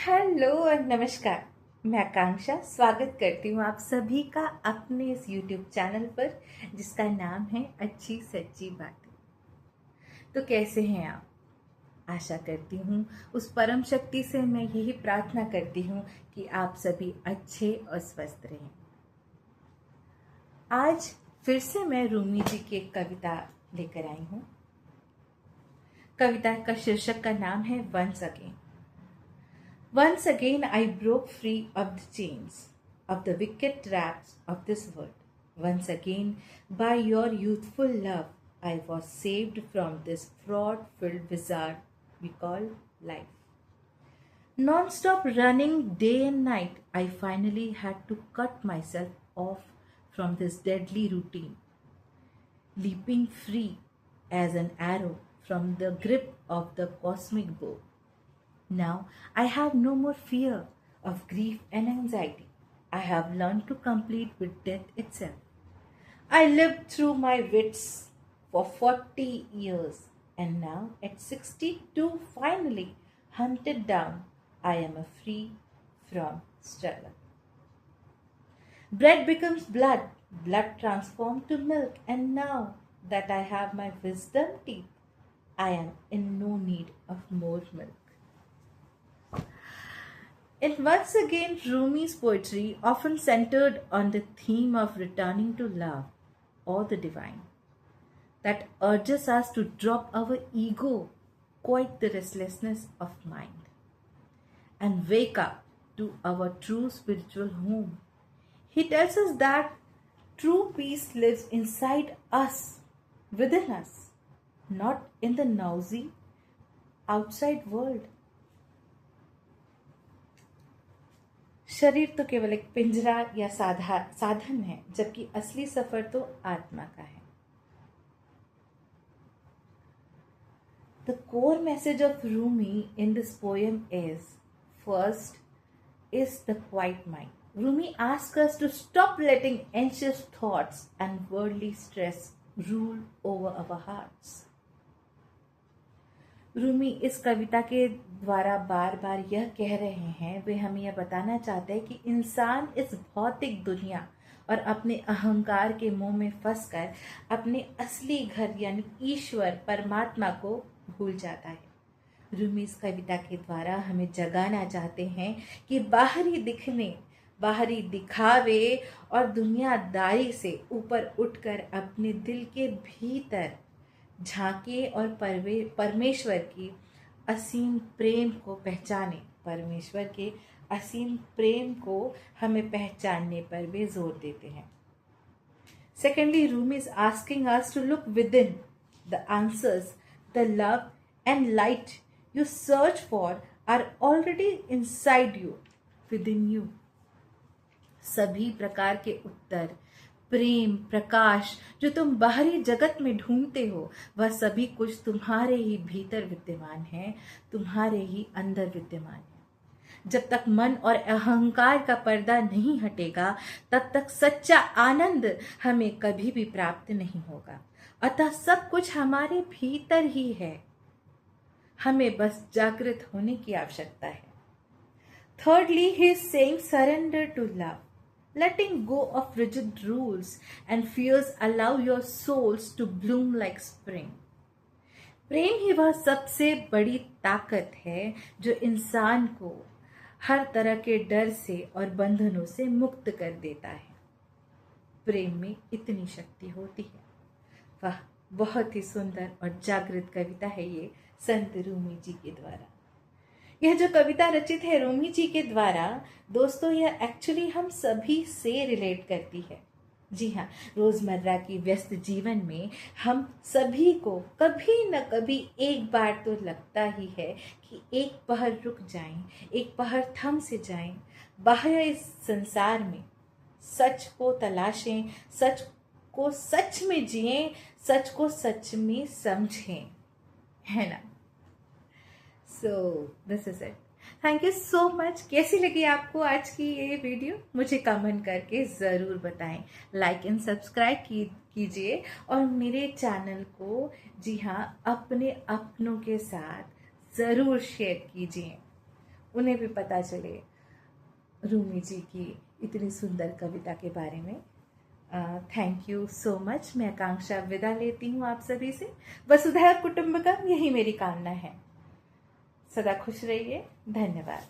Hello और नमस्कार। मैं आकांक्षा स्वागत करती हूँ आप सभी का अपने इस YouTube चैनल पर जिसका नाम है अच्छी सच्ची बातें। तो कैसे हैं आप? आशा करती हूँ उस परम शक्ति से मैं यही प्रार्थना करती हूँ कि आप सभी अच्छे और स्वस्थ रहें। आज फिर से मैं रूमी जी की एक कविता लेकर आई हूँ। कविता का शीर्षक का नाम है once again. Once again I broke free of the chains, of the wicked traps of this world. Once again, by your youthful love, I was saved from this fraud-filled wizard we call life. Non-stop running day and night, I finally had to cut myself off from this deadly routine, leaping free as an arrow from the grip of the cosmic bow. Now I have no more fear of grief and anxiety. I have learned to complete with death itself. I lived through my wits for 40 years, and now at 62, finally hunted down, I am free from struggle. Bread becomes blood, blood transformed to milk, and now that I have my wisdom teeth, I am in no need of more milk. And once again, Rumi's poetry often centered on the theme of returning to love or the divine that urges us to drop our ego, quite the restlessness of mind, and wake up to our true spiritual home. He tells us that true peace lives inside us, within us, not in the noisy outside world. शरीर तो केवल एक पिंजरा या साधन है, जबकि असली सफर तो आत्मा का है। The core message of Rumi in this poem is, first is the quiet mind. Rumi asks us to stop letting anxious thoughts and worldly stress rule over our hearts. Rumi इस कविता के द्वारा बार बार यह कह रहे हैं, वे हमें यह बताना चाहते हैं कि इंसान इस भौतिक दुनिया और अपने अहंकार के मोह में फंसकर अपने असली घर यानी ईश्वर परमात्मा को भूल जाता है। रूमी इस कविता के द्वारा हमें जगाना चाहते हैं कि बाहरी दिखावे और दुनियादारी से ऊपर उठकर अपने दिल के भीतर झांके और परमेश्वर की असीम प्रेम को पहचाने। परमेश्वर के असीम प्रेम को हमें पहचानने पर वे जोर देते हैं। Secondly, Rumi is asking us to look within the answers, the love and light you search for are already inside you, within you. सभी प्रकार के उत्तर, प्रेम, प्रकाश जो तुम बाहरी जगत में ढूंढते हो, वह सभी कुछ तुम्हारे ही भीतर विद्यमान है, तुम्हारे ही अंदर विद्यमान है। जब तक मन और अहंकार का पर्दा नहीं हटेगा, तब तक सच्चा आनंद हमें कभी भी प्राप्त नहीं होगा। अतः सब कुछ हमारे भीतर ही है, हमें बस जागृत होने की आवश्यकता है। Thirdly, he is saying surrender to love. Letting go of rigid rules and fears allow your souls to bloom like spring. प्रेम ही वह सबसे बड़ी ताकत है जो इंसान को हर तरह के डर से और बंधनों से मुक्त कर देता है। प्रेम में इतनी शक्ति होती है। वह बहुत ही सुंदर और जागृत कविता है ये संत रूमी जी के द्वारा। यह जो कविता रचित है रूमी जी के द्वारा, दोस्तों, यह एक्चुअली हम सभी से रिलेट करती है। जी हाँ, रोजमर्रा की व्यस्त जीवन में हम सभी को कभी न कभी एक बार तो लगता ही है कि एक पहर रुक जाएं, एक पहर थम से जाएं, बाहर इस संसार में सच को तलाशें, सच को सच में जिएं, सच को सच में समझें, है ना। So this is it. Thank you so much. कैसी लगी आपको आज की ये वीडियो? मुझे कमेंट करके ज़रूर बताएं। लाइक एंड सब्सक्राइब कीजिए और मेरे चैनल को, जी हाँ, अपने अपनों के साथ ज़रूर शेयर कीजिए। उन्हें भी पता चले रूमी जी की इतनी सुंदर कविता के बारे में। Thank you so much. मैं आकांक्षा विदा लेती हूँ आप सभी से। वसुधैव कुटुंबकम, यही मेरी कामना है। सदा खुश रहिए। धन्यवाद।